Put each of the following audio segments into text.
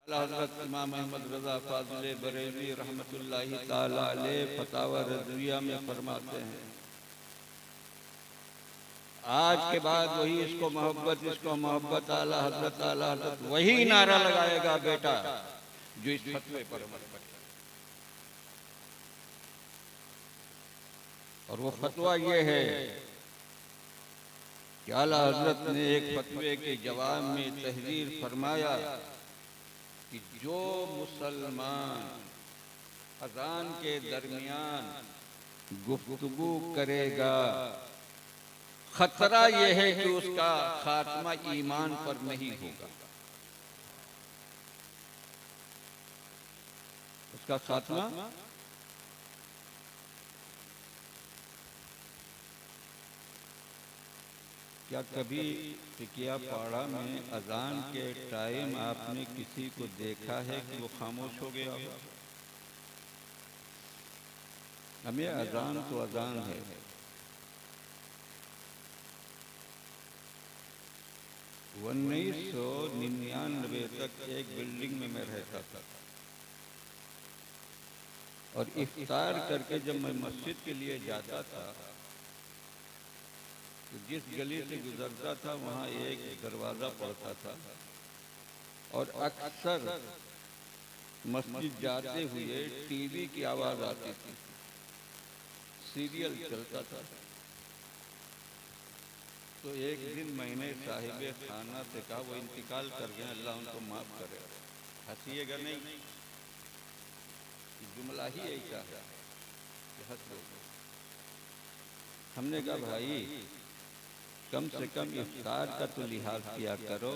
हज़रत इमाम अहमद रज़ा फ़ाज़िल बरेलवी रहमतुल्लाहि ताला अलैह फतावा रज़विया में फरमाते हैं, आज के बाद वही इसको मोहब्बत आला हज़रत वही नारा लगाएगा बेटा जो इस फतवे पर अमल करे। और वो फतवा ये है कि आला हज़रत ने एक फतवे के जवाब में तहरीर फरमाया कि जो मुसलमान अज़ान के दरमियान गुफ्तगू करेगा, खतरा यह है कि उसका खात्मा ईमान पर नहीं होगा, उसका खात्मा क्या कभी टिकिया पाड़ा में अजान के टाइम आपने किसी को देखा है कि वो खामोश हो गया हो? हमें अजान तो अजान है। 1999 तक एक बिल्डिंग में मैं रहता था और इफ्तार करके जब मैं मस्जिद के लिए जाता था तो जिस गली से गुजरता था वहाँ एक दरवाज़ा पड़ता था और अक्सर मस्जिद जाते हुए टीवी की आवाज़ आती थी, सीरियल चलता था। तो एक दिन मैंने साहिबे खाना से कहा, वो इंतकाल कर गए, अल्लाह उनको माफ़ करे, हंसीएगा नहीं, जुमला ही ऐसा है कि हंस लो। हमने कहा भाई कम से कम इफ्तार का तो लिहाज किया करो।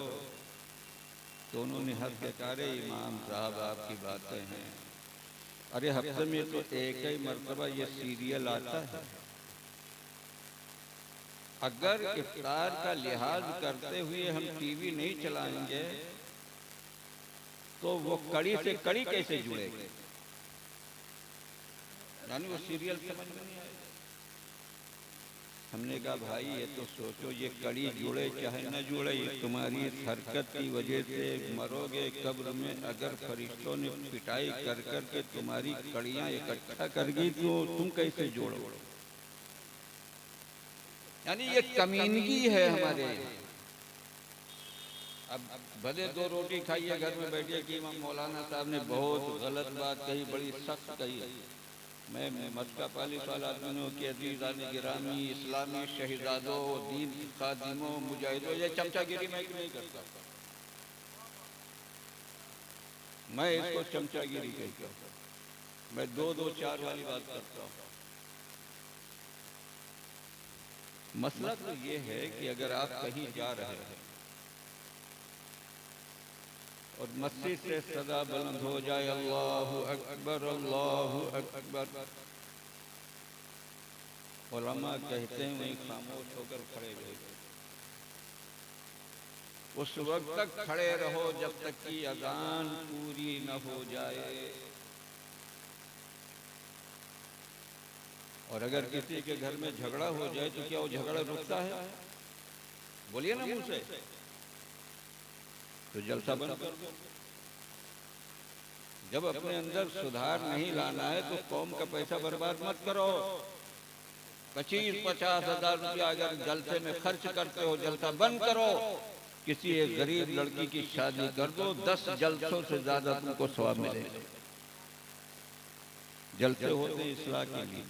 तो उन्होंने हंस के कहा, अरे इमाम साहब आपकी बातें हैं, अरे हफ्ते में तो एक ही मर्तबा ये सीरियल आता है, अगर इफ्तार का लिहाज करते हुए हम टीवी नहीं चलाएंगे तो वो कड़ी से कड़ी कैसे जुड़ेगी? यानी वो सीरियल समझ में नहीं आएगा। हमने कहा भाई ये तो सोचो, ये कड़ी जुड़े चाहे न जुड़े, ये तुम्हारी इस हरकत की वजह से मरोगे कब्र में, अगर फरिश्तों ने पिटाई कर कर के तुम्हारी कड़ियां इकट्ठा कर गई तो तुम कैसे जोड़ो? यानी ये कमीनगी है हमारे। अब भले दो रोटी खाइए घर में बैठिए कि इमाम मौलाना साहब ने बहुत गलत बात कही, बड़ी सख्त कही। मैं मक्का पालिस वाला आदमियों के अजीज़ान गिरामी, इस्लामी शहीदादों, दीन खादिमों, मुजाहिदों, ये चमचागिरी मैं नहीं करता, मैं इसको चमचागिरी कहता हूँ। मैं दो दो चार वाली बात करता हूँ। मसला तो ये है कि अगर आप कहीं जा रहे हैं और मस्जिद से सदा बुलंद हो जाए अल्लाहु अकबर अल्लाहु अकबर, उलमा कहते हैं वहीं खामोश होकर खड़े रहे, उस वक्त तक खड़े रहो जब तक कि अजान पूरी न हो जाए। और अगर किसी के घर में झगड़ा हो जाए तो क्या वो झगड़ा रुकता है? बोलिए ना मुंह से, तो जलसा बंद कर दो। जब अपने अंदर सुधार नहीं लाना है तो कौम का पैसा बर्बाद मत करो। 25-50 हजार रुपया अगर जलसे में खर्च करते हो, जलसा बंद करो। किसी एक गरीब लड़की की शादी कर दो, 10 जलसों से ज्यादा तुमको सवाब मिलेगा। जलसे होते हैं इस्लाह के लिए,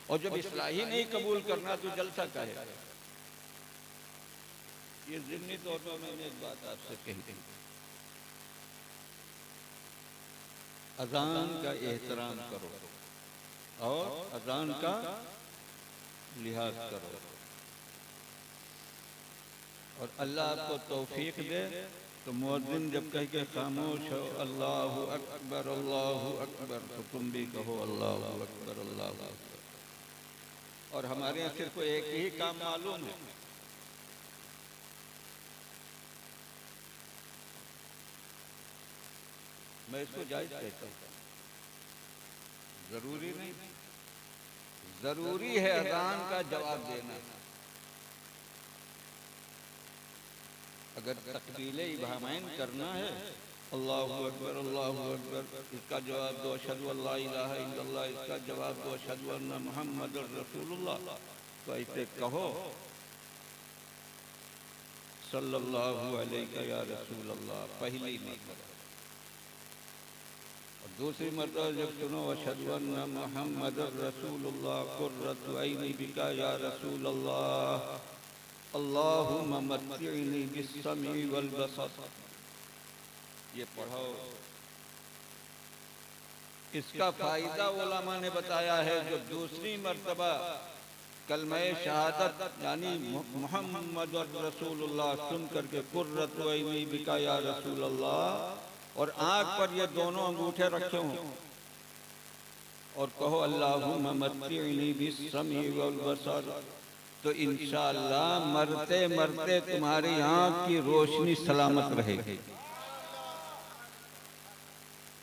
और जब इस्लाह ही नहीं कबूल करना तो जलसा का है। ये ज़िम्नी तौर पर मैंने एक बात आपसे कही थी, अजान का एहतराम करो और अजान का लिहाज करो, और अल्लाह आपको तौफीक दे तो मुअज्जिन जब कह के खामोश हो अल्लाहु अकबर तो तुम भी कहो अल्लाहु अकबर अल्लाहु अकबर। और हमारे यहाँ सिर्फ एक ही काम मालूम है, मैं इसको जायज कहता हूँ, जरूरी नहीं, जरूरी है अजान का जवाब देना। अगर तकबीले इबामैन करना है अल्लाहु अकबर, इसका जवाब दो अशहदु अल्ला इलाहा इल्लल्लाह, इसका जवाब दो अशहदु अन्ना मुहम्मदुर रसूलुल्लाह। तो ऐसे कहो सल्लल्लाहु अलैहि या रसूल अल्लाह पहली मरतबा, और दूसरी मरतबा जब सुनो अशहदु अन्ना मुहम्मदुर रसूलुल्लाह कुर्रतु ऐनी बिका या रसूल अल्लाह, अल्लाहुम्मा मत्तिनी बिस्समी वल बसर, ये पढ़ो। इसका फायदा उलमा ने बताया है, जो दूसरी मर्तबा कलमा शहादत यानी मुहम्मद रसूलुल्लाह सुन करके कुर्रतु ऐनी बिका या रसूल अल्लाह, और आंख पर ये दोनों अंगूठे रखे हों और कहो अल्लाहुम्मा मत्तिनी बिस्समी वल बसर, तो इंशाअल्लाह मरते मरते तुम्हारी आंख की रोशनी सलामत रहेगी।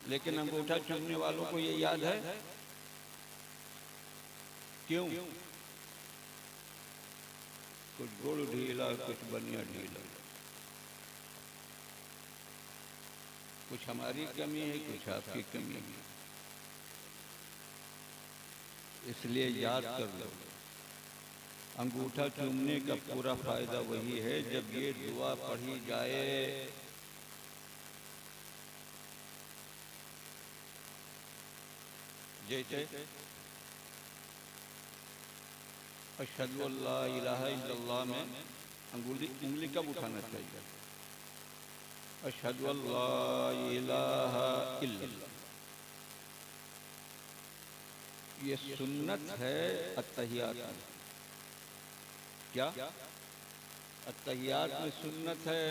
लेकिन अंगूठा चूमने वालों को ये याद है क्यों? कुछ गुड़ ढीला, कुछ बनिया ढीला, कुछ हमारी कमी है, कुछ आपकी कमी है, इसलिए याद कर लो। अंगूठा चूमने का पूरा फायदा वही है जब ये दुआ पढ़ी जाए, जैसे अशहदु अल्ला इलाहा इल्लल्लाह में उंगली कब उठाना चाहिए? अशहदु अल्ला इलाहा इल्लल्लाह, ये सुन्नत है अत्तहियात में। क्या अत्तहियात में सुन्नत है,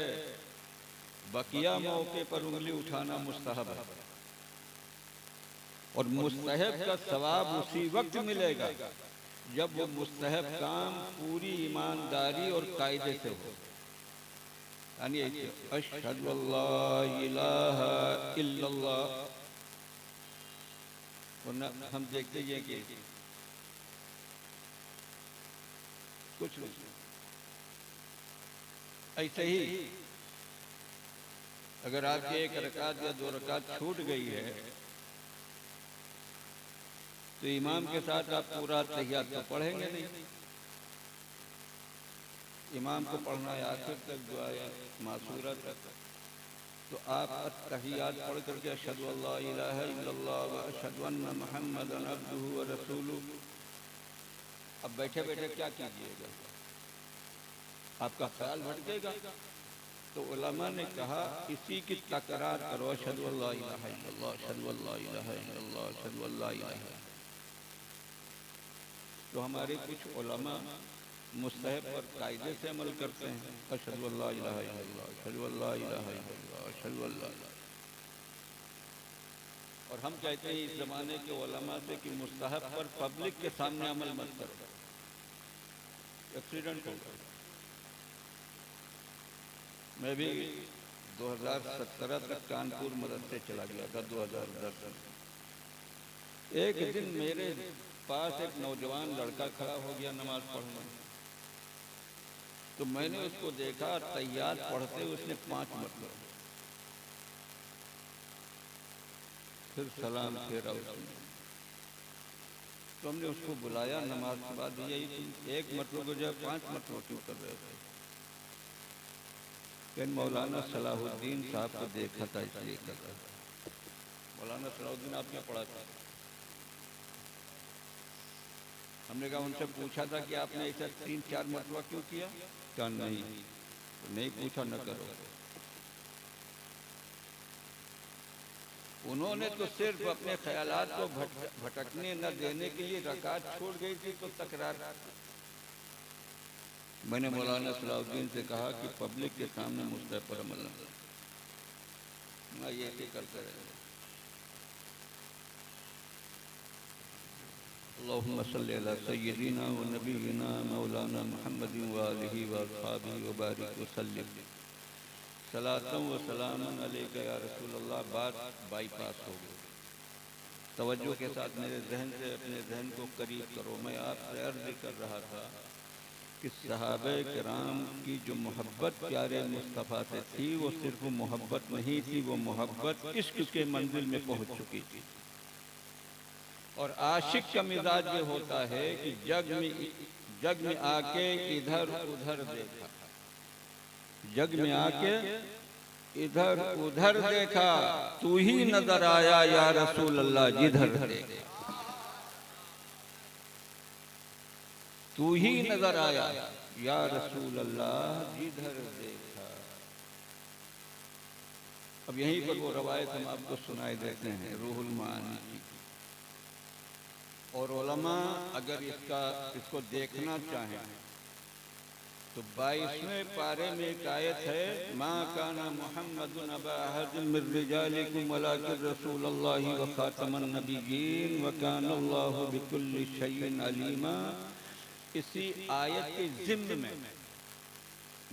बकिया मौके पर उंगली उठाना मुस्तहब है, और मुस्तहब का सवाब उसी वक्त मिलेगा जब वो मुस्तहब काम पूरी ईमानदारी और कायदे से हो। यानी अशहदु अल्ला इलाहा इल्लल्लाह, वरना हम देखते हैं कि कुछ नहीं, ऐसे ही अगर आपकी एक रकात या दो रकात छूट गई है तो इमाम के साथ आप पूरा तहियात तो पढ़ेंगे नहीं, इमाम को पढ़ना है आखिर तक, दुआ मासूरा तक, तो आप तहियात पढ़ करके अशहदु अल्ला इलाहा इल्लल्लाह व अशहदु अन्ना मुहम्मदन अब्दुहु व रसूलुहु। अब बैठे बैठे क्या कीजिएगा? आपका ख्याल भटकेगा। तो उलमा ने कहा इसी की तकरार करो, अशहदु अल्ला इलाहा इल्लल्लाह, अशहदु अल्ला इलाहा इल्लल्लाह, अशहदु अल्ला इलाहा। तो हमारे कुछ उलमा मुस्तहब पर कायदे से अमल करते हैं, अशहदु अल्ला इलाहा इल्लल्लाह, अशहदु अल्ला इलाहा इल्लल्लाह, अशहदु अल्ला। और हम कहते हैं इस जमाने के उलमा से कि मुस्तहब पर पब्लिक के सामने अमल मत करो, एक्सीडेंट होगा। मैं भी 2017 तक कानपुर मदरसे चला गया था, 2010 तक। एक दिन मेरे पास एक नौजवान लड़का खड़ा हो गया नमाज पढ़ने, तो मैंने उसको देखा तहियात पढ़ते उसने 5 मतलब, फिर सलाम फेरा उसने। तो हमने उसको बुलाया नमाज के बाद, यही एक मतलब को जब 5 मतलब क्यों कर रहे थे? लेकिन मौलाना सलाहुद्दीन साहब को देखा था इसलिए कर रहा था। मौलाना सलाहुद्दीन आप क्या पढ़ा था? हमने कहा उनसे पूछा था कि आपने ऐसा 3-4 मरतबा क्यों किया? क्या नहीं, तो नहीं पूछा, न करो। उन्होंने तो सिर्फ अपने ख्यालात को भटकने न देने के लिए रकात छोड़ गई थी तो तकरार। मैंने मौलाना सलाहुद्दीन से कहा कि पब्लिक के सामने मुस्तहब पर अमल न ये करते रहे। अल्लाहुम्मा सल्ली अला सय्यिदिना व नबीना मौलाना मुहम्मदिन व आलिहि व अस्हाबिहि व बारिक व सल्लिम सलातम व सलामन अलैका या रसूल अल्लाह। बात बाईपास हो गई। तवज्जो के साथ मेरे जहन से अपने जहन को करीब करो। मैं आपसे अर्ज कर रहा था कि सहाबे किराम की जो मोहब्बत प्यारे मुस्तफ़ा से थी वो सिर्फ मोहब्बत नहीं थी, वो मोहब्बत इश्क के मंजिल में पहुंच चुकी थी। और आशिक का मिजाज ये होता है कि जग में आके इधर उधर देखा, जग में आके इधर उधर देखा, तू ही नजर आया या रसूल अल्लाह जिधर देखा, तू ही नजर आया या रसूल अल्लाह जिधर देखा। अब यहीं पर वो रवायत हम आपको सुनाई देते हैं रूहुल मानी की। और उलमा अगर इसको देखना चाहें तो 22वें पारे में एक आयत है, मा काना मुहम्मदुन अबा अहदिन मिन रिजालिकुम वलाकिन रसूलुल्लाहि व खातमन नबिय्यीन व काना अल्लाहु बिकुल्लि शैइन अलीमा। इसी आयत के ज़िम्न में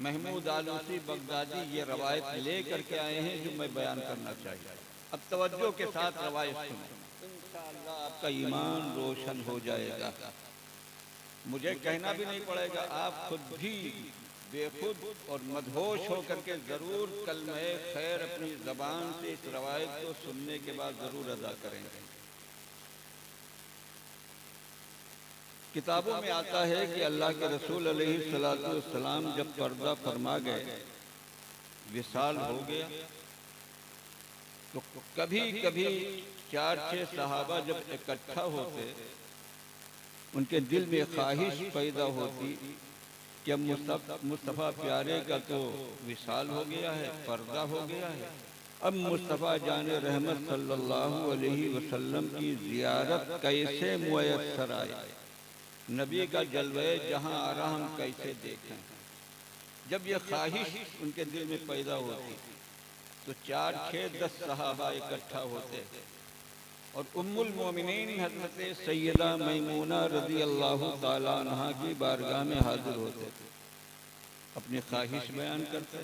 महमूद आलूसी बगदादी ये रवायत ले करके आए हैं जो मैं बयान करना चाहिए। अब तवज्जो के साथ रवायत सुनो, इंशाअल्लाह आपका ईमान रोशन हो जाएगा। मुझे कहना भी नहीं पड़ेगा, आप खुद भी बेखुद और मदहोश होकर के जरूर कलमे खैर अपनी जबान से इस रवायत को सुनने के बाद जरूर अदा करेंगे। किताबों में आता है कि अल्लाह के रसूल अलैहिस्सलातु वस्सलाम जब पर्दा फरमा गए, विसाल हो गया, तो कभी कभी 4-6 सहाबा जब इकट्ठा होते, उनके दिल में ख्वाहिश पैदा होती कि अब मुस्तफ़ा प्यारे का तो विसाल हो गया है, पर्दा हो गया है, अब मुस्तफ़ा जाने रहमत सल्लल्लाहु अलैहि वसल्लम की ज़ियारत कैसे मुयस्सर आए, नबी का जलवे जहाँ आ रहा हम कैसे देखें। जब ये ख्वाहिश उनके दिल में पैदा होती तो 4-6-10 सहाबा इकट्ठा होते और उम्मुल मोमिनीन हज़रत सैयदा मैमूना रज़ी अल्लाह ताला अन्हा की बारगाह में हाजिर होते, अपनी ख्वाहिश बयान करते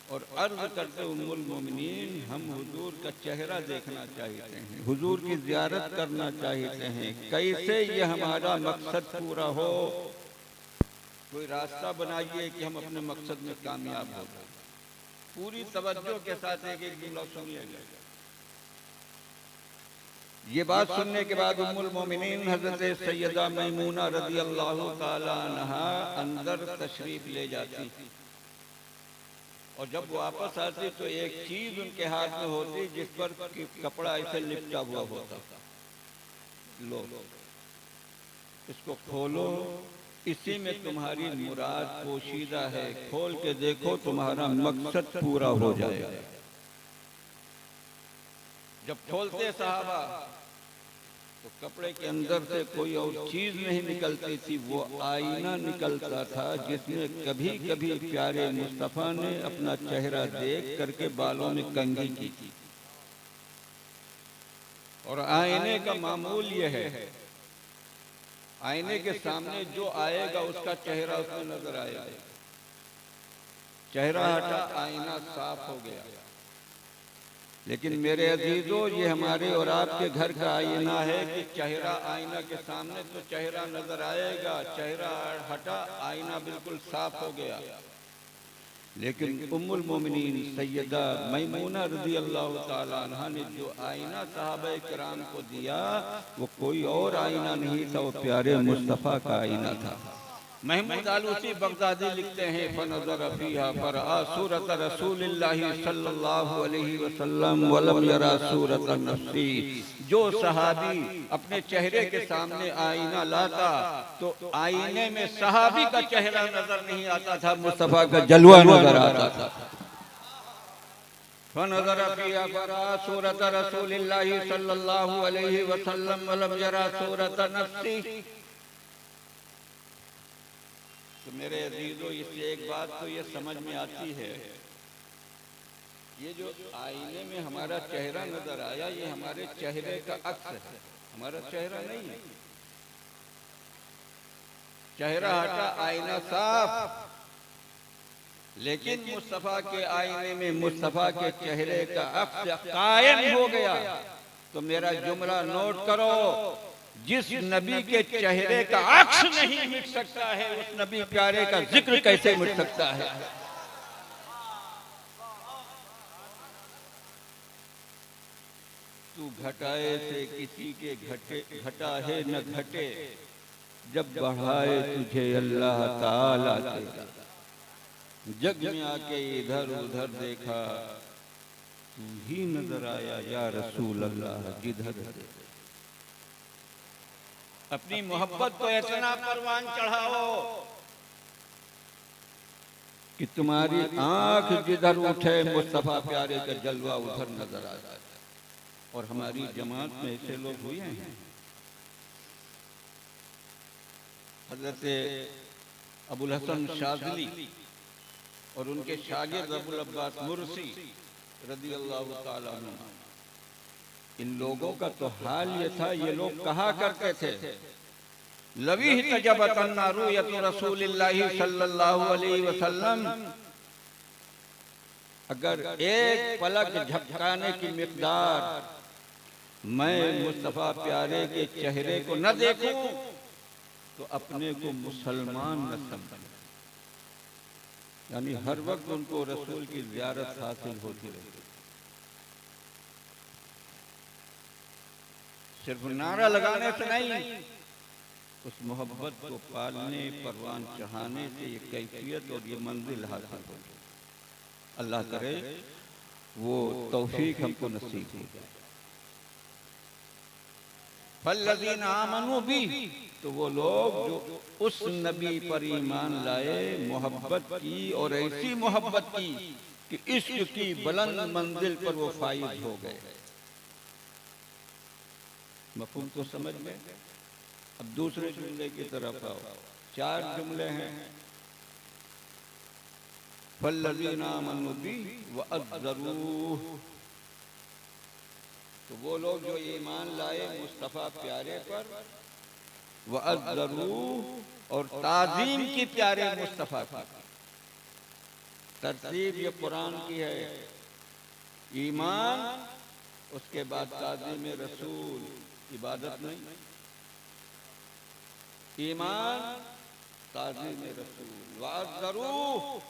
और अर्ज़ करते, उम्मुल मोमिनीन हम हुजूर का चेहरा देखना चाहते हैं, हुजूर की ज़ियारत करना चाहते हैं, कैसे ये हमारा मकसद पूरा हो, कोई रास्ता बनाइए कि हम अपने मकसद में कामयाब हो जाए। पूरी तवज्जो के साथ एक जुमला सुनिएगा। ये बात सुनने के बाद उम्मुल मोमिनीन हज़रत सैयदा मैमूना रज़ी अल्लाह ताला अन्हा अंदर तशरीफ ले जाती और जब वापस आती तो एक चीज उनके हाथ में होती जिस पर कपड़ा ऐसे लिपटा हुआ होता, लो इसको खोलो, इसी में तुम्हारी मुराद पोशीदा है, खोल के देखो तुम्हारा मकसद पूरा हो जाएगा। जब खोलते सहाबा तो कपड़े के अंदर से कोई और चीज नहीं निकलती थी, वो आईना निकलता था जिसमें कभी कभी प्यारे मुस्तफ़ा ने अपना चेहरा देख करके बालों में कंघी की थी। और आईने का मामूल यह है, आईने के सामने जो आएगा उसका चेहरा उसमें नजर आएगा, चेहरा हटा आईना साफ हो गया। लेकिन मेरे अजीजों, ये हमारे और आपके घर का आईना है कि चेहरा आईना के सामने तो चेहरा नजर आएगा, चेहरा हटा आईना बिल्कुल साफ हो गया। लेकिन उम्मुल मोमिनीन सैयदा मैमूना रज़ी अल्लाह ताला अन्हा ने जो आईना सहाबा किराम को दिया वो कोई और आईना नहीं था, वो प्यारे मुस्तफ़ा का आईना था। महमूद आलूसी बगदादी लिखते हैं, फनज़र फ़ीहा फ़रआ सूरत रसूलिल्लाहि सल्लल्लाहु अलैहि वसल्लम वलम यरा सूरत नफ्सी। जो सहाबी अपने चेहरे के सामने आईना लाता तो आईने में सहाबी का चेहरा नजर नहीं आता था, मुस्तफ़ा का जलवा नजर आता था। फनज़र फ़ीहा फ़रआ सूरत रसूलिल्लाहि सल्लल्लाहु अलैहि वसल्लम वलम यरा सूरत नफ्सी। तो मेरे अजीजों, इससे एक बात तो ये समझ में आती है, ये जो आईने में हमारा चेहरा नजर आया ये हमारे चेहरे का अक्स है, हमारा चेहरा नहीं है। चेहरा हटा आईना साफ, लेकिन मुस्तफ़ा के आईने में मुस्तफ़ा के चेहरे का अक्स कायम हो गया। तो मेरा जुमला नोट करो, जिस नबी के चेहरे का अक्स नहीं मिट सकता है, उस नबी प्यारे का जिक्र कैसे मिट सकता है। तू घटाए से किसी के घटा है न घटे, जब बढ़ाए तुझे अल्लाह ताला तेरा। जग में आके इधर उधर देखा, तू ही नजर आया या रसूल अल्लाह जिधर। अपनी मोहब्बत को इतना परवान चढ़ाओ कि तुम्हारी आंख जिधर उठे मुस्तफा प्यारे का जलवा उधर नजर आ जाए। और हमारी जमात में ऐसे लोग हुए हैं। हजरत अबुल हसन शाज़िली और उनके शागिर्द अबुल अब्बास मुर्सी रज़ी अल्लाह ताला अन्हु, इन लोगों का तो हाल ये था, ये लोग कहा करते थे, लवीह तजबतन रुयत रसूलिल्लाहि सल्लल्लाहु अलैहि वसल्लम, अगर एक पलक झपकाने की मिक़दार मैं मुस्तफा प्यारे के चेहरे को न देखूं तो अपने को मुसलमान न समझूं। यानी हर वक्त उनको रसूल की ज़ियारत हासिल होती रही। सिर्फ नारा लगाने से नहीं, उस मोहब्बत को पालने परवान चढ़ाने से ये कैफियत और ये मंजिल हासिल होगी। अल्लाह करे वो तौफीक हमको नसीब हो जाए। फल्लज़ीना आमनू भी, तो वो लोग जो उस नबी पर ईमान लाए, मोहब्बत की और ऐसी मोहब्बत की कि इश्क की बुलंद मंजिल पर वो फाइज हो गए। मफ़हूम तो समझ में। अब दूसरे जुमले की तरफ आओ। 4 जुमले हैं। फल्लज़ीना आमनू भी व अज़्ज़रूह, तो वो लोग जो ईमान लाए मुस्तफ़ा प्यारे पर, व अज़्ज़रूह और ताज़ीम की प्यारे मुस्तफ़ा की। तरतीब ये कुरान की है। ईमान, उसके बाद ताज़ीम रसूल, इबादत नहीं। ईमान, ताज़ीम रसूल, व अज़्ज़रूह,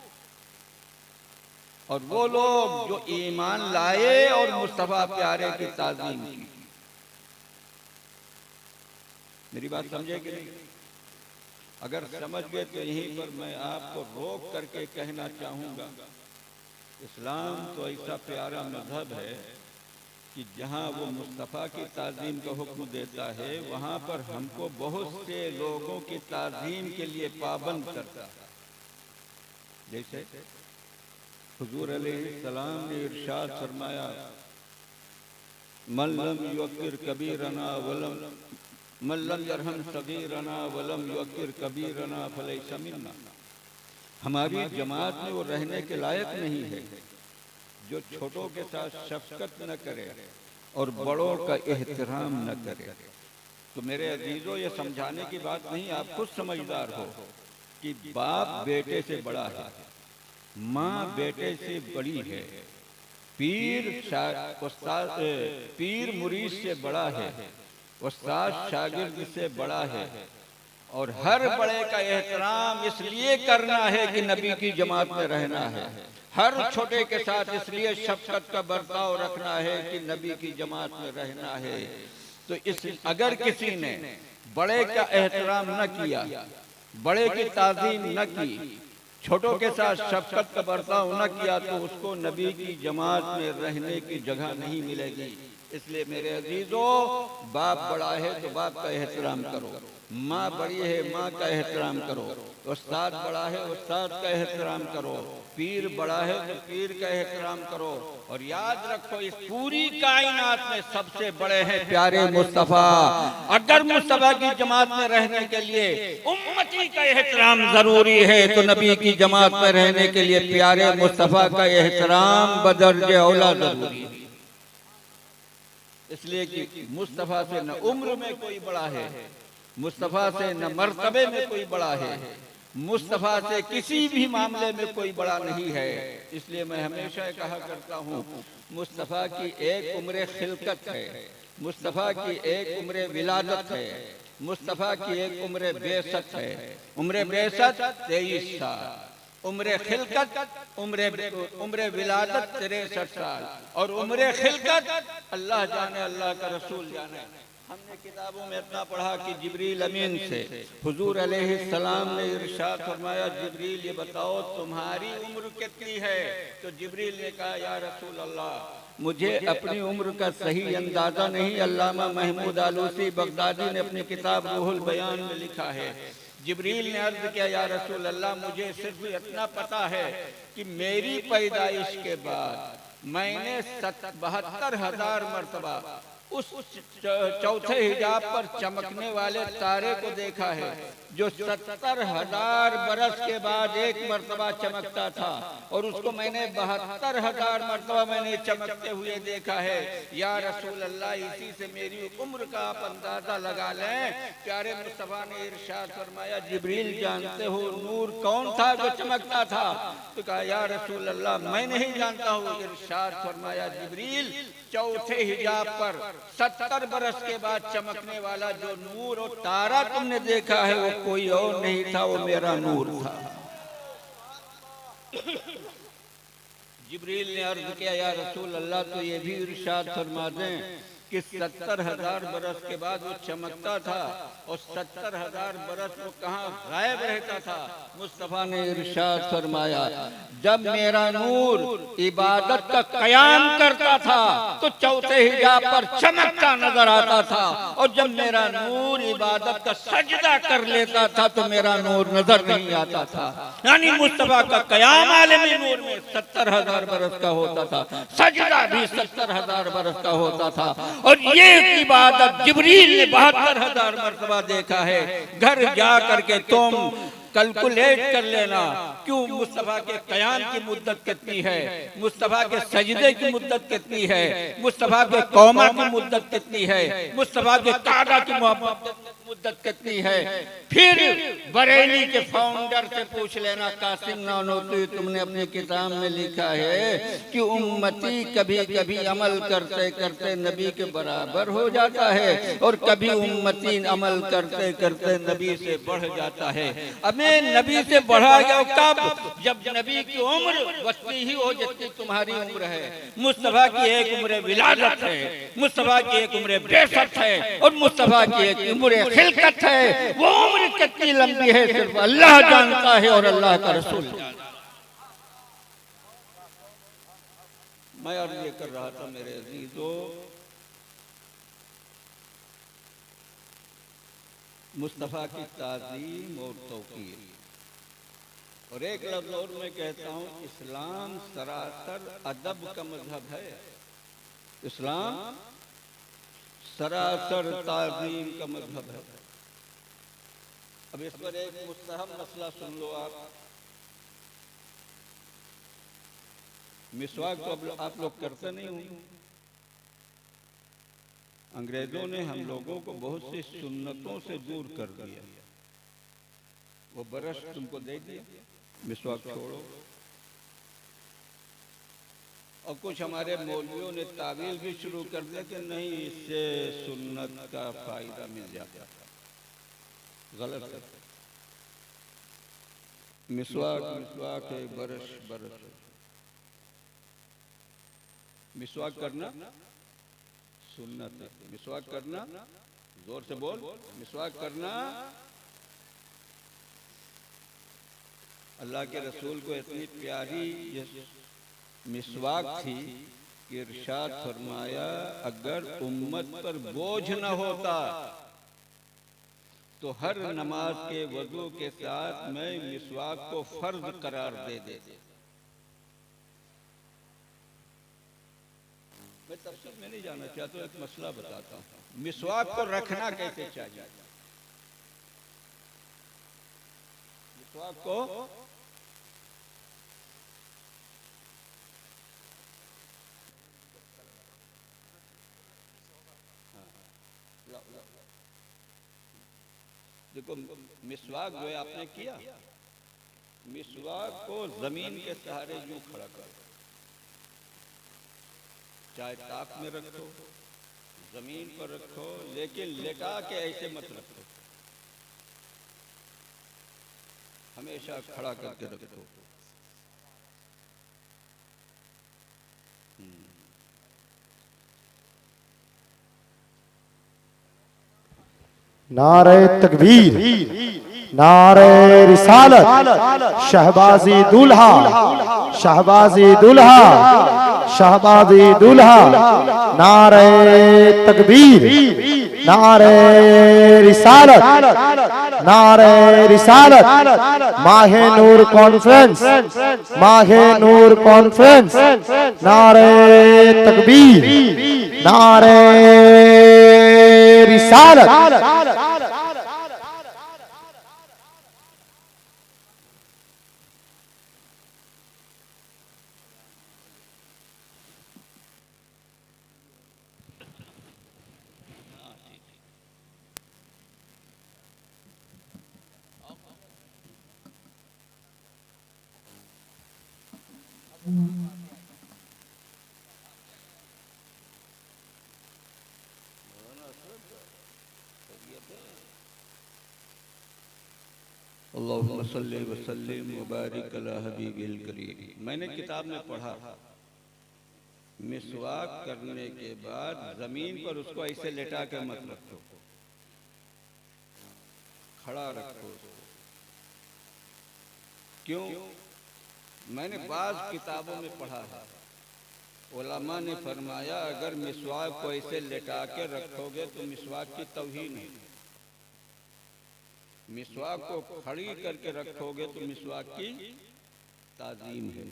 और वो लोग जो ईमान लाए और मुस्तफा प्यारे की ताज़ीम की। मेरी बात समझे कि नहीं? अगर समझ गए तो यहीं पर मैं आपको रोक करके कहना चाहूंगा, इस्लाम तो ऐसा प्यारा मजहब है कि जहां वो मुस्तफा की ताज़ीम का हुक्म देता है, वहां पर हमको बहुत से लोगों की ताज़ीम के लिए पाबंद करता है। जैसे हुजूर अलैहिस्सलाम ने इरशाद फरमाया, मन लम युक्किर कबीरना वलम मन लम यरहम सगीरना वलम युक्किर कबीरना फलैसा मिन्ना। हमारी जमात में वो रहने के लायक नहीं है जो छोटों के साथ शफकत न करे और बड़ों का एहतराम न करे। तो मेरे अजीजों, ये समझाने की बात नहीं, आप खुद समझदार हो कि बाप बेटे से बड़ा है, माँ बेटे से बड़ी है, पीर मुरीद से बड़ा है, उस्ताद शागिर्द से बड़ा है। और हर बड़े का एहतराम इसलिए करना है कि नबी की जमात में रहना है। हर छोटे के साथ इसलिए शफकत का बर्ताव रखना है कि नबी की जमात में रहना है। तो इस अगर किसी ने बड़े का एहतराम न किया, बड़े की ताज़ीम न की, छोटों के साथ शफकत का बर्ताव न किया, तो उसको नबी की जमात में रहने की जगह नहीं मिलेगी। इसलिए मेरे अजीजों, बाप बड़ा है तो बाप का एहतराम करो, माँ बड़ी है माँ का एहतराम करो, उस्ताद बड़ा है उस्ताद का एहतराम करो, पीर बड़ा है तो पीर का एहतराम करो। और याद रखो, इस पूरी कायनात में सबसे बड़े हैं प्यारे मुस्तफा। अगर मुस्तफा की जमात में रहने के लिए उम्मती का एहतराम जरूरी है, तो नबी की जमात में रहने के लिए प्यारे मुस्तफा का एहतराम बदर्जे औला जरूरी है। इसलिए कि मुस्तफा से न उम्र में कोई बड़ा है, मुस्तफा से न मर्तबे में कोई बड़ा है, मुस्तफा से किसी भी मामले में कोई बड़ा नहीं है। इसलिए मैं हमेशा कहा करता हूँ, मुस्तफा की एक उम्र खिलकत है, मुस्तफ़ा की एक उम्र विलादत है, मुस्तफ़ा की एक उम्र बेसत है। उम्र बेसत 23 साल, उम्र खिलकत उम्र विलादत 63 साल, और उम्र खिलकत अल्लाह जाने, अल्लाह का रसूल जाने। हमने किताबों में इतना पढ़ा कि जिब्रील अमीन से हुजूर अलैहिस्सलाम ने इरशाद फरमाया, जिब्रील ये बताओ तुम्हारी उम्र कितनी है? तो जिब्रील ने कहा, या रसूल अल्लाह मुझे अपनी उम्र का सही अंदाजा नहीं। अल्लामा महमूद आलूसी बगदादी ने अपनी किताब रूहुल बयान में लिखा है, जिब्रील ने अर्ज किया, या रसूल अल्लाह मुझे सिर्फ इतना पता है कि मेरी पैदाइश के बाद मैंने 72,000 मरतबा उस चौथे हिजाब पर चमकने वाले तारे को देखा है, जो 70,000 बरस के बाद एक मरतबा चमकता था, और उसको मैंने 72,000 मरतबा मैंने चमकते हुए देखा है। या रसूल अल्लाह इसी से मेरी उम्र का आप अंदाजा लगा लें। प्यारे मुस्तफा ने इरशाद फरमाया, जिब्रील जानते हो नूर कौन था जो चमकता था? तो कहा, या रसूल अल्लाह मैं नहीं जानता हूँ। इरशाद फरमाया, जिब्रील चौथे हिजाब पर 70 बरस के बाद चमकने वाला जो नूर और तारा तुमने देखा है वो कोई और नहीं था, वो मेरा नूर था। जिब्रील ने अर्ज किया, या रसूल अल्लाह तो ये भी इरशाद फरमा दें कि 70,000 बरस के बाद वो चमकता था, और 70,000 बरस वो कहाँ गायब रहता था? मुस्तफा ने इरशाद फरमाया, जब मेरा नूर इबादत का कयाम करता था तो चौथे हिजाब पर चमकता नजर आता था, और जब मेरा नूर इबादत का सजदा कर लेता था तो मेरा नूर नजर नहीं आता था। यानी मुस्तफा का कयाम आलमी नूर में 70,000 बरस का होता था, सजदा भी 70,000 बरस का होता था, और ये इबादत जिब्रील ने 72,000 मरतबा देखा है। घर जा करके तुम कैलकुलेट कर लेना, क्यों मुस्तफा के कयाम की मुद्दत कितनी है, मुस्तफा के सजदे की मुद्दत कितनी है, मुस्तफा के कौमा की मुद्दत कितनी है, मुस्तफा के कादा की मुद्दत कितनी है। फिर बरेली के फाउंडर से पूछ लेना, कासिम नानोतवी, तुमने अपनी किताब में लिखा है कि उम्मती कभी कभी अमल करते करते नबी के बराबर हो जाता है, और कभी उम्मती अमल करते करते नबी से बढ़ जाता है। अब नबी से बढ़ा गया कब? जब नबी की उम्र वस्ती ही हो जितनी तुम्हारी उम्र है। मुस्तफा की एक उम्र विलादत है, मुस्तफा की एक उम्र बेसत है, और मुस्तफा की एक उम्र खिलकत है। वो उम्र कितनी लंबी है सिर्फ अल्लाह जानता है और अल्लाह का रसूल जानता है। मैं अर्ज ये कर रहा था मेरे अजीजों, मुस्तफा की ताज़ीम और तौक़ीर, और एक लफ्ज़ और मैं कहता हूँ, इस्लाम सरासर अदब का मजहब है। इस्लाम सरासर ताज़ीम का मजहब है। अब इस पर एक मुस्तहब मसला सुन लो आप। मिसवाक तो अब आप लोग करते नहीं होंगे। अंग्रेजों ने हम लोगों को बहुत सी सुन्नतों से दूर कर दिया। वो ब्रश तुमको दे दिया, मिसवाक छोड़ो। और कुछ हमारे मौलवियों ने तावील भी शुरू कर दिया कि नहीं, इससे सुन्नत का फायदा मिल जाता है। गलत है। मिसवाक मिसवाक है, बरस बरस। मिसवाक करना सुन्नत है। मिसवाक करना, जोर से बोल, मिसवाक करना अल्लाह के रसूल को इतनी प्यारी मिसवाक थी कि इरशाद फरमाया, अगर उम्मत पर बोझ न होता तो हर नमाज के वजू के साथ मैं मिसवाक को फर्ज करार दे देते। मैं तफसील में नहीं जाना चाहता, एक मसला बताता हूँ। मिसवाक को रखना कैसे चाहिए? मिसवाक को देखो, मिसवाक जो है आपने किया, मिसवाक को जमीन के सहारे यूं खड़ा कर, चाहे ताक में रखो, जमीन पर रखो, लेकिन लेटा के ऐसे मत रखो, हमेशा खड़ा करके रखो। नारे तकबीर, नारे रिसालत, शहबाजी दूल्हा, शहबाजी दूल्हा, शहबाजी दूल्हा। नारे तकबीर, नारे रिसालत, नारे रिसालत। माहे नूर कॉन्फ्रेंस, माहे नूर कॉन्फ्रेंस। नारे तकबीर, नारे रिसालत। अल्लाहुम्मा सल्ली व सल्लिम व बारिक अला हबीबिल करीम। मैंने किताब में पढ़ा, मिसवाक करने के बाद जमीन पर उसको ऐसे लेटा कर मत रखो, खड़ा रखो। क्यों? मैंने बाज़ किताबों में पढ़ा है, उलमा ने फरमाया अगर मिसवाक को ऐसे लेटा के रखोगे तो मिसवाक की तौहीन है, मिसवाक को खड़ी करके रखोगे तो मिसवाक की ताजीम है।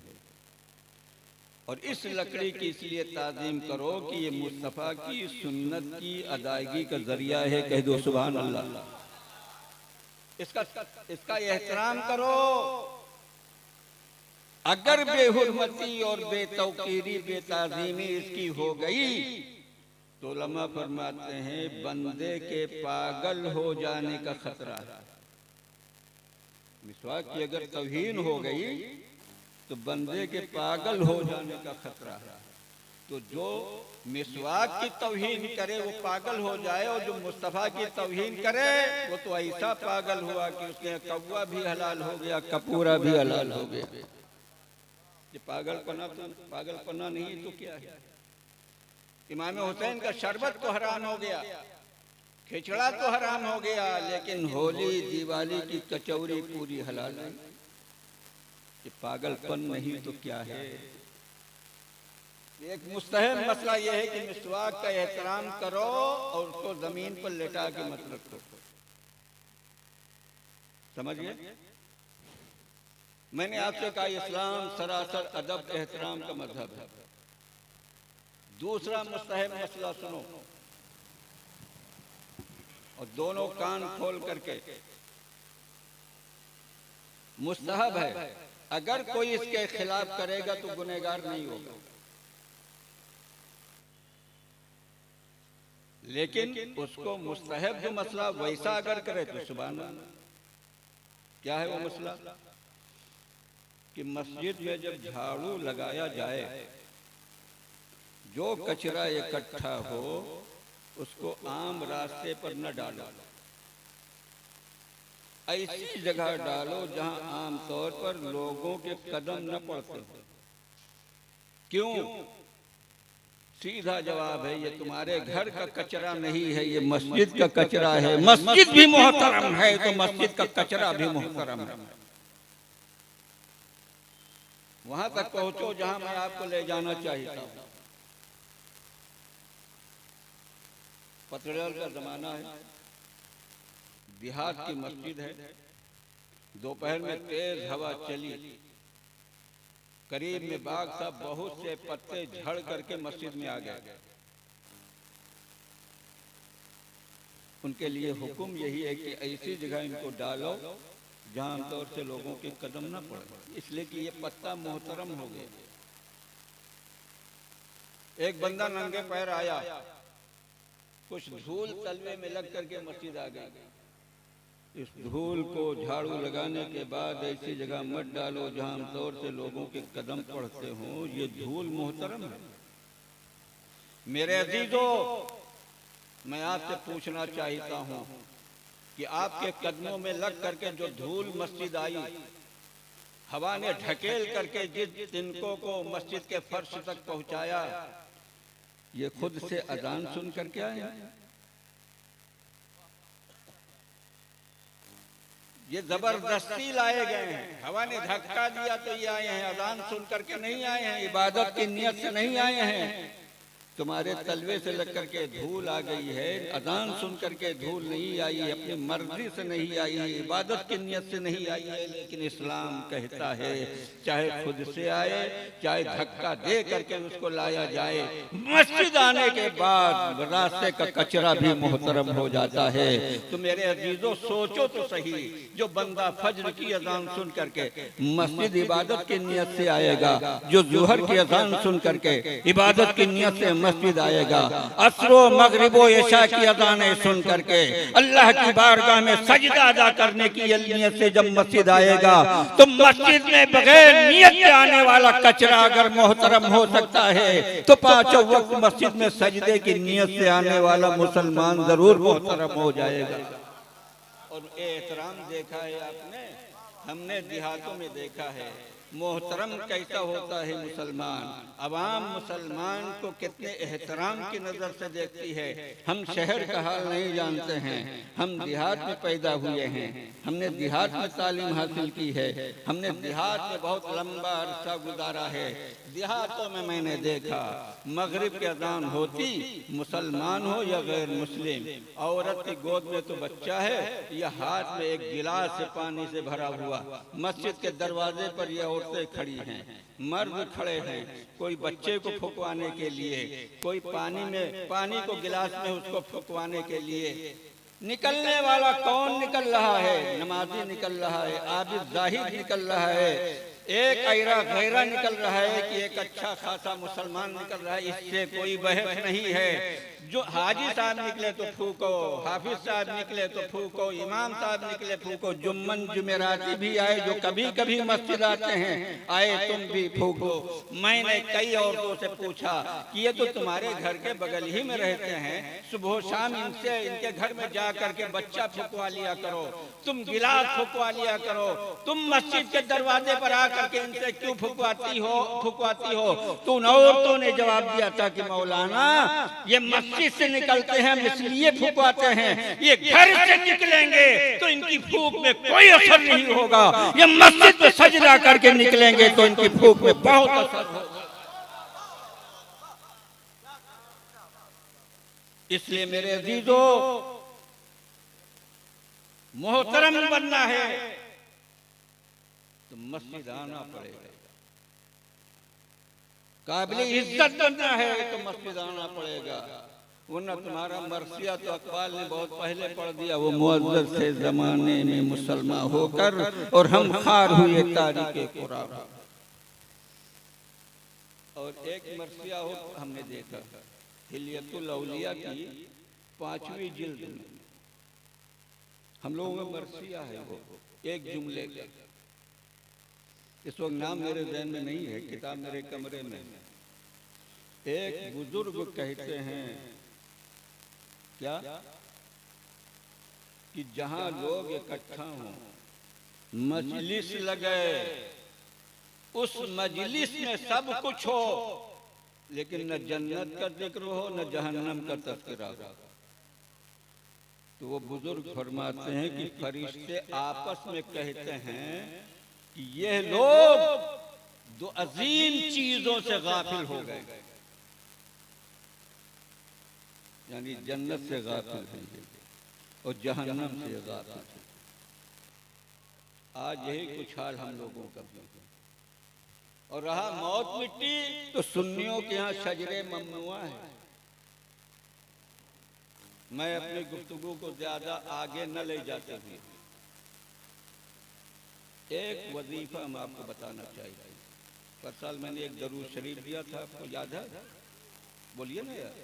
और इस लकड़ी की इसलिए ताजीम करो कि ये मुस्तफ़ा की सुन्नत की अदायगी का जरिया है। कह दो सुभान अल्लाह। इसका एहतराम करो। अगर बेहुरमती और बेतौकीरी बेताजीमी इसकी हो गई तो उलमा फरमाते हैं बंदे के पागल हो जाने का खतरा है। मिसवाक की अगर तौहीन हो गई तो बंदे के पागल हो जाने का खतरा है। तो जो मिसवाक की तौहीन करे वो पागल हो जाए, और जो मुस्तफ़ा की तौहीन करे वो तो ऐसा पागल हुआ कि उसके कौवा भी हलाल हो गया, कपूरा भी हलाल हो गया। ये पागलपना नहीं तो क्या है? इमाम हुसैन का शरबत तो हराम हो गया, खिचड़ा तो हराम हो गया, लेकिन होली दिवाली की कचौरी पूरी हलाल है। ये पागलपन नहीं तो क्या है? एक मुस्तहब मसला यह है कि मिसवाक का एहतराम करो और उसको जमीन पर लेटा के मत रखो। समझिए, मैंने आपसे कहा इस्लाम सरासर अदब एहतराम का मजहब है। दूसरा मुस्तहब मसला सुनो, और दोनों कान खोल करके। मुस्तहब है, अगर कोई इसके खिलाफ करेगा तो गुनहगार नहीं होगा, लेकिन उसको मुस्तहब जो मसला वैसा अगर करे तो सुभान अल्लाह। क्या है वो मसला? कि मस्जिद में जब झाड़ू लगाया जाए, जो कचरा इकट्ठा हो उसको आम रास्ते पर न डालो, ऐसी जगह डालो जहां आमतौर पर लोगों के कदम न पड़ते हो। क्यों? सीधा जवाब है, ये तुम्हारे घर का कचरा नहीं है, ये मस्जिद का कचरा है। मस्जिद भी मोहतरम है तो मस्जिद का कचरा भी मोहतरम है। वहां तक पहुंचो जहां मैं आपको ले जाना चाहता हूं। पत्रल का जमाना है, देहात की मस्जिद है, दोपहर में तेज हवा चली, करीब में बाग था, बहुत से पत्ते झड़ करके मस्जिद में आ गए। उनके लिए हुक्म यही है कि ऐसी जगह इनको डालो जहां आमतौर से लोगों के कदम न पड़े, इसलिए कि ये पत्ता मोहतरम हो गया। एक बंदा नंगे पैर आया, कुछ धूल तलवे में लग करके मस्जिद आ गई। इस धूल को झाड़ू लगाने के बाद ऐसी जगह मत डालो जहां आमतौर से लोगों के कदम पड़ते हों, ये धूल मोहतरम है। मेरे अजीजों, मैं आपसे पूछना चाहता हूं कि आपके कदमों में लग करके जो धूल मस्जिद आई, हवा ने ढकेल करके जिस तिनकों को मस्जिद के फर्श तक पहुंचाया, ये खुद से अजान सुन करके आए? ये जबरदस्ती लाए गए हैं। हवा ने धक्का दिया तो ये आए हैं, अजान सुन करके नहीं आए हैं, इबादत की नियत से नहीं आए हैं। तुम्हारे तलवे से लग करके धूल आ गई है, अजान सुन करके धूल नहीं आई है, अपनी मर्जी से नहीं आई है, इबादत की नियत से नहीं आई है। लेकिन इस्लाम कहता है चाहे खुद से आए, चाहे धक्का दे करके उसको लाया जाए, मस्जिद आने के बाद रास्ते का कचरा भी मोहतरम हो जाता है। तो मेरे अजीजों, सोचो तो सही, जो बंदा फज्र की अजान सुन करके मस्जिद इबादत की नियत से आएगा, जो जुहर की अजान सुन करके इबादत की नियत से मस्जिद आएगा, असरो मगरिबो इशा की अज़ानें सुन करके अल्लाह की बारगाह में सजदा अदा करने की नियत से जब मस्जिद आएगा, तो मस्जिद में बगैर नियत के आने वाला कचरा अगर मोहतरम हो सकता है, तो पांचों वक्त मस्जिद में सजदे की नियत से आने वाला मुसलमान जरूर मोहतरम हो जाएगा। और एहतराम देखा है आपने, हमने देहातों में देखा है मोहतरम कैसा होता है मुसलमान। अवाम मुसलमान को कितने एहतराम की नज़र से देखती है। हम शहर का हाल नहीं जानते हैं, हम देहात में पैदा हुए हैं, हमने देहात में तालीम हासिल की है, हमने देहात में बहुत लंबा अरसा गुजारा है। देहातों में मैंने देखा मगरिब की अजान होती, मुसलमान हो या गैर मुस्लिम, औरत की गोद में तो बच्चा है या हाथ में एक गिलास से पानी से भरा हुआ, मस्जिद के दरवाजे पर यह औरतें खड़ी हैं, मर्द खड़े हैं, कोई बच्चे को फुकवाने के लिए, कोई पानी को गिलास में उसको फुकवाने के लिए। निकलने वाला कौन निकल रहा है? नमाजी निकल रहा है, आबिद जाहिद निकल रहा है, एक ऐरा गैरा निकल रहा है कि एक अच्छा खासा मुसलमान निकल रहा है। इससे कोई बहस नहीं है। जो हाजी साहब निकले तो फूको, हाफिज साहब निकले तो फूको, इमाम साहब निकले फूको, जुम्मन जुमेराती भी आए जो कभी कभी मस्जिद आते हैं, आए तुम भी फूको। मैंने कई औरतों से पूछा कि ये तो तुम्हारे घर के बगल ही में रहते हैं, सुबह शाम इनसे इनके घर में जा करके बच्चा फुकवा लिया करो, तुम गिलास फुकवा लिया करो, तुम मस्जिद के दरवाजे पर आ करके इनसे क्यों फुकवाती हो? तो उन औरतों ने जवाब दिया था कि मौलाना, ये मस्जिद से निकलते हैं हम इसलिए फूकवाते हैं, ये घर से निकलेंगे तो इनकी फूक में कोई असर नहीं होगा, ये मस्जिद में सजदा करके निकलेंगे तो इनकी फूक में बहुत असर होगा। इसलिए मेरे अजीजों, मोहतरम बनना है तो मस्जिद आना पड़ेगा, काबिल इज्जत बनना है तो मस्जिद आना पड़ेगा, वरना तुम्हारा मरसिया तो अकबाल ने बहुत पहले पढ़ दिया, वो मुअज्जज थे जमाने में मुसलमान होकर और हम खार हुए तारीखे कुरान। और एक मरसिया हो हमने देखा हिलियतुल औलिया की 5वीं जिल्द में, हम लोगों में मरसिया है वो एक जुमले का, इस वक्त नाम मेरे ज़हन में नहीं है, किताब मेरे कमरे में। एक बुजुर्ग कहते हैं क्या कि जहां लोग इकट्ठा हों, मजलिस लगे, उस मजलिस में सब कुछ हो, लेकिन न जन्नत का जिक्र हो न जहन्नम का तज़किरा हो, तो वो बुजुर्ग फरमाते हैं कि फरिश्ते आपस में कहते हैं कि ये लोग दो अजीम चीजों से गाफिल हो गए, यानी जन्नत से गाफिल हैं और जहन्नम से गाफिल हैं। आज यही कुछ हाल हम लोगों का भी। और रहा मौत मिट्टी, तो सुन्नियों के यहाँ शजरे ममनुआ है। मैं अपनी गुफ्तगू को ज्यादा आगे न ले जाते हुए एक वजीफा हम आपको बताना चाहिए। पर साल मैंने एक दरूद शरीफ दिया था, आपको याद है? बोलिए ना यार,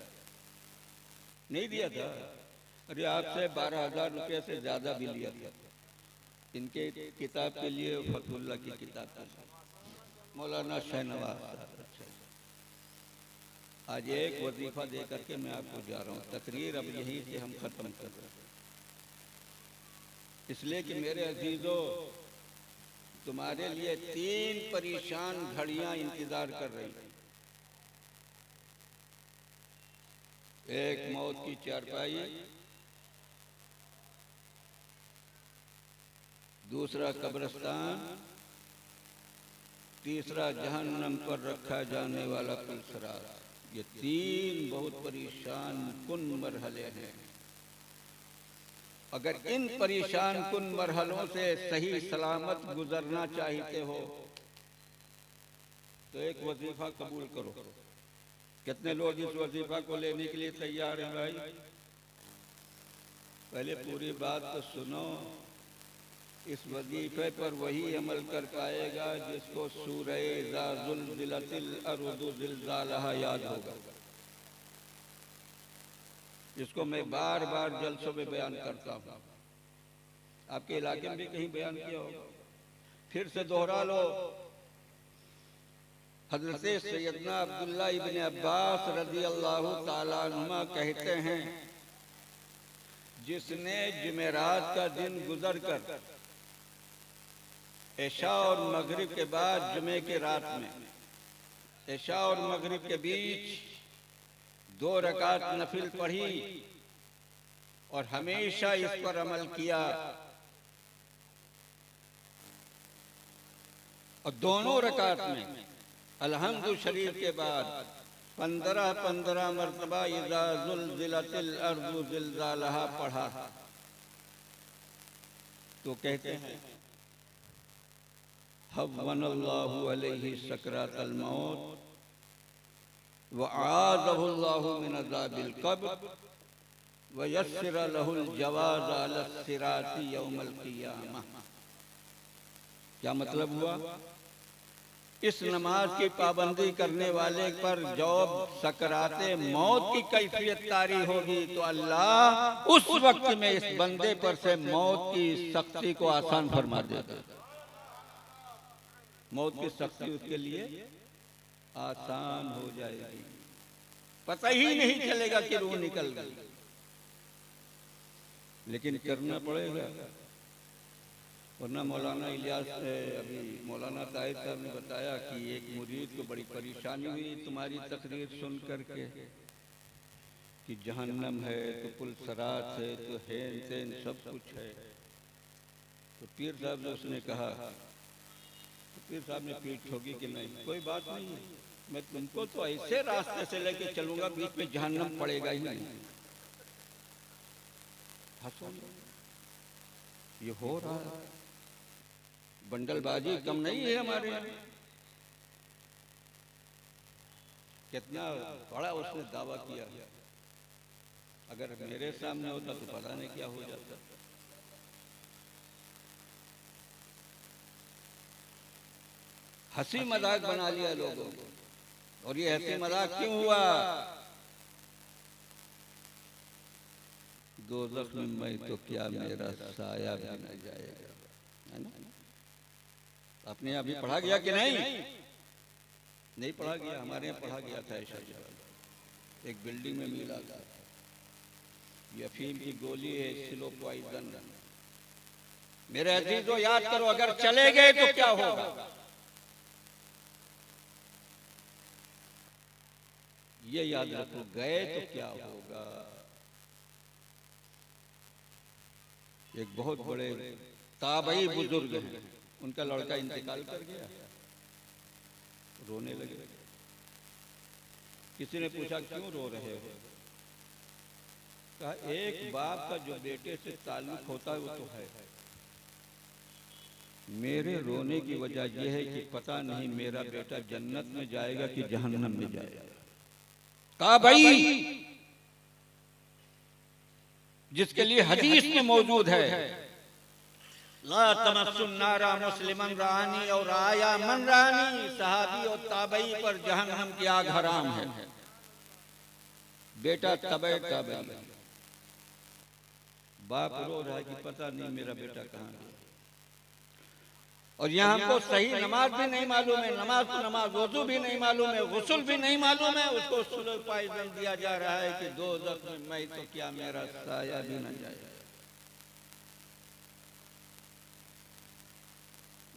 नहीं दिया था? अरे आपसे 12,000 रुपये से ज्यादा भी लिया था इनके किताब के लिए, फतहुल्लाह की किताब था, मौलाना शहनवाज। आज एक वजीफा दे करके मैं आपको जा रहा हूँ, तकरीर अब यहीं से हम खत्म कर रहे हैं। इसलिए कि मेरे अजीजों, तुम्हारे लिए 3 परेशान घड़ियां इंतजार कर रही हैं। एक मौत की चारपाई, दूसरा कब्रिस्तान, तीसरा जहन्नम पर रखा जाने वाला पुलसराज। ये 3 बहुत परेशान कुन मरहले हैं। अगर इन परेशान कुन मरहलों से सही सलामत गुजरना चाहते हो तो एक वजीफा कबूल करो। कितने लोग इस वजीफा को लेने के लिए तैयार हैं भाई? पहले पूरी बात तो सुनो। इस वजीफे पर वही अमल कर पाएगा जिसको सूरह इज़ा ज़ुल्ज़िलतिल अर्ज़ु ज़िलज़ालहा याद होगा, जिसको मैं बार बार जलसों में बयान करता हूँ। आपके इलाके में भी कहीं बयान किया होगा, फिर से दोहरा लो। हज़रत सैयदना अब्दुल्ला इब्न अब्बास रज़ी अल्लाहु ताला अन्हुमा कहते हैं, जिसने जुमेरात का दिन गुजर कर इशा और मगरिब के बाद जुमे के रात में इशा और मगरिब के बीच 2 रकात नफिल पढ़ी और हमेशा इस पर अमल किया और दोनों रकात में अलहम्दु शरीफ के बाद 15-15 मरतबा इज़ा ज़ुल्ज़िलतिल अर्ज़ु ज़िलज़ालहा पढ़ा, तो कहते हैं हव्वनल्लाहु अलैहि सकरातल मौत व आज़हुल्लाहु मिन अज़ाबिल क़ब्र व यस्सर लहुल जवाज़ अला सिराती यौमल क़ियामह। क्या मतलब हुआ? इस नमाज की पाबंदी करने वाले पर जब सकराते मौत की कैफियत तारी होगी तो अल्लाह उस वक्त में इस बंदे पर से मौत की सख्ती को आसान फरमा देगा। मौत की सख्ती उसके लिए आसान हो जाएगी, पता ही नहीं चलेगा कि रूह निकल गई। लेकिन करना पड़ेगा, वरना मौलाना इलियास अभी मौलाना ताहिर साहब ने बताया कि एक मुरीद को बड़ी परेशानी हुई तुम्हारी तकरीर सुन करके कि जहन्नम है तो पुलसरात है तो हेन तेन सब कुछ है। तो पीर साहब ने उसने कहा, तो पीर साहब ने पीठ ठोकी कि नहीं, कोई बात नहीं है, मैं तुमको तो ऐसे रास्ते से लेके चलूंगा बीच में जहन्नम पड़ेगा ही नहीं। हंसो, ये हो रहा है, बंडलबाजी कम नहीं है हमारे यहाँ। कितना बड़ा उसने दावा किया, अगर मेरे सामने होता तो पता नहीं क्या हो जाता। हंसी मजाक बना लिया लोगों को, और ये हंसी मजाक क्यों हुआ? दोज़ख में मैं तो क्या मेरा साया भी न जाएगा, है ना? आपने अभी पढ़ा गया कि नहीं? नहीं पढ़ा गया, हमारे यहाँ पढ़ा गया था। ऐसा एक बिल्डिंग में मिला था, ये अफीम की गोली है, सिलो पॉइजन। मेरे अजीजों याद करो, अगर चले गए तो क्या होगा? ये याद रखो, गए तो क्या होगा? एक बहुत बड़े ताबई बुजुर्ग हैं, उनका लड़का इंतकाल कर गया, रोने लगे। किसी ने पूछा क्यों रो रहे हो? कहा एक बाप का जो बेटे से ताल्लुक होता है वो तो है, मेरे रोने की वजह यह है कि पता नहीं मेरा बेटा जन्नत में जाएगा कि जहन्नम में जाएगा। कहा भाई, जिसके लिए हदीस में मौजूद है, ला तमस्सुन नारा मुस्लिमन रानी और आया मन रानी, सहाबी और ताबई पर जहन्नम की आग हराम है। बेटा तबे ताबई, बाप रो रहा है कि पता नहीं मेरा बेटा कहाँ गया। और यहाँ हमको सही नमाज भी नहीं मालूम है, नमाज वजू भी नहीं मालूम है, गुस्ल भी नहीं मालूम है, उसको सुलह पायदल दिया जा रहा है कि दोज़ख में मैं तो क्या मेरा साया भी न जाए।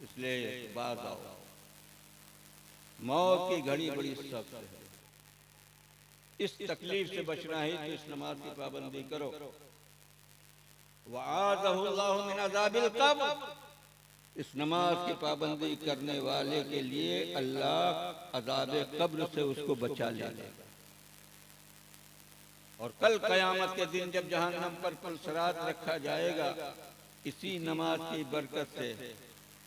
इसलिए बाज आओ, मौत की घड़ी बड़ी सख्त है, इस तकलीफ से बचना है तो इस नमाज की पाबंदी करो। वआज़हुल्लाहु मिन अज़ाबिल क़ब्र, इस नमाज की पाबंदी करने वाले के लिए अल्लाह अज़ाबे कब्र से उसको बचा लेगा। और कल क़यामत के दिन जब जहन्नम पर पुलसरात रखा जाएगा, इसी नमाज की बरकत से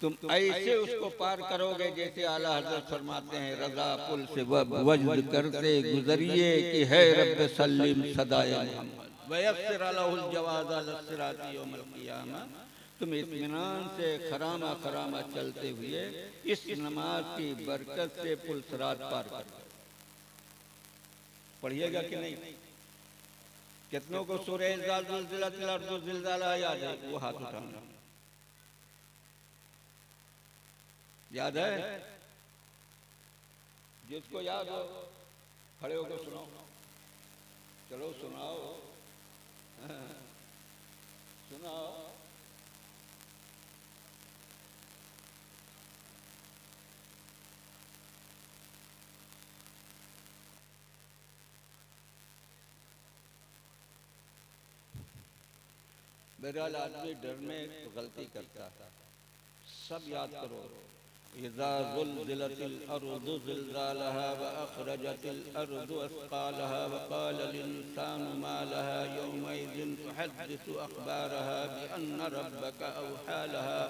तुम ऐसे उसको पार करोगे जैसे आला हज़रत फरमाते हैं, रज़ा पुल से वज्द करते गुजरिए कि है रब्ब सल्लिम सदाए मोहम्मद वयस्सिर लहुल जवाज़ अला सिराती यौमल क़ियामा। तुम इत्मीनान से खरामा खरामा चलते हुए इस नमाज की बरकत से पुलसरात पार करो। पढ़िएगा कि नहीं? कितनों को सूरह ज़िलज़िलतिल अर्ज़ु ज़िलज़ाला याद है? वो हाथ उठाना। याद है? जिसको याद हो खड़े होकर सुनाओ। चलो सुनाओ, सुनाओ। बहरहाल आदमी डर में गलती करता है, सब याद करो। इज़ा ज़ुल्ज़िलतिल अर्ज़ु ज़िलज़ालहा व अख़रजतिल अर्ज़ु अस्क़ालहा व क़ालल इंसानु मा लहा यौमइज़िन तुहद्दिसु अख़बारहा बिअन्न रब्बका अवहा लहा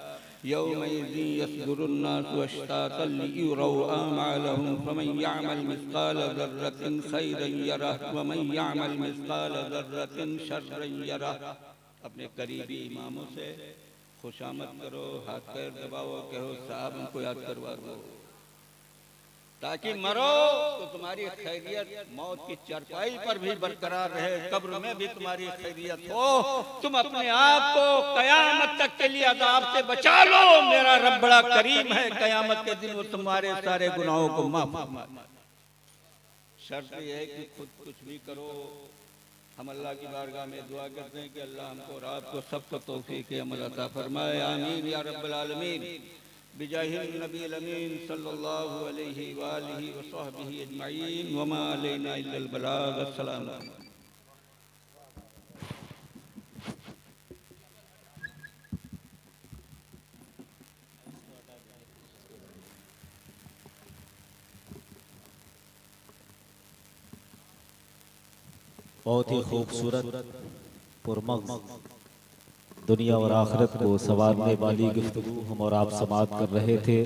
यौमइज़िन यस्दुरुन नासु अश्तातन लियुरौ आमालहुम फमन यअमल मिस्क़ाल ज़र्रतिन खैरन यरह व मन यअमल मिस्क़ाल ज़र्रतिन शर्रन यरह। अपने करीबी इमामों से खुशामद करो, हाथ पैर दबाओ, कहो साहब हमको याद करवा दो, ताकि मरो तो तुम्हारी खैरियत मौत की चरपाई पर भी बरकरार रहे, कब्र में भी तुम्हारी खैरियत हो। तुम अपने आप को कयामत तक के लिए अज़ाब से बचा लो। मेरा रब बड़ा करीम है, कयामत के दिन वो तुम्हारे सारे गुनाहों को माफ फरमाएगा। शर्त यह है कि खुद कुछ भी करो। हम अल्लाह की बारगाह में दुआ करते हैं कि अल्लाह हमको और आपको सबको तौफीक अमल अता फरमाए। आमीन या रब्बल आलमीन। बिजाहिल नबील अमीन सल्लल्लाहु अलैहि व आलिहि व सहबिहि अजमईन व मा अलैना इल्लल बलाग। अस्सलाम वालेकुम। बहुत ही खूबसूरत पुरमग़ज़ दुनिया और आखिरत को संवारने वाली गुफ्तगू हम और आप समाअत कर रहे थे।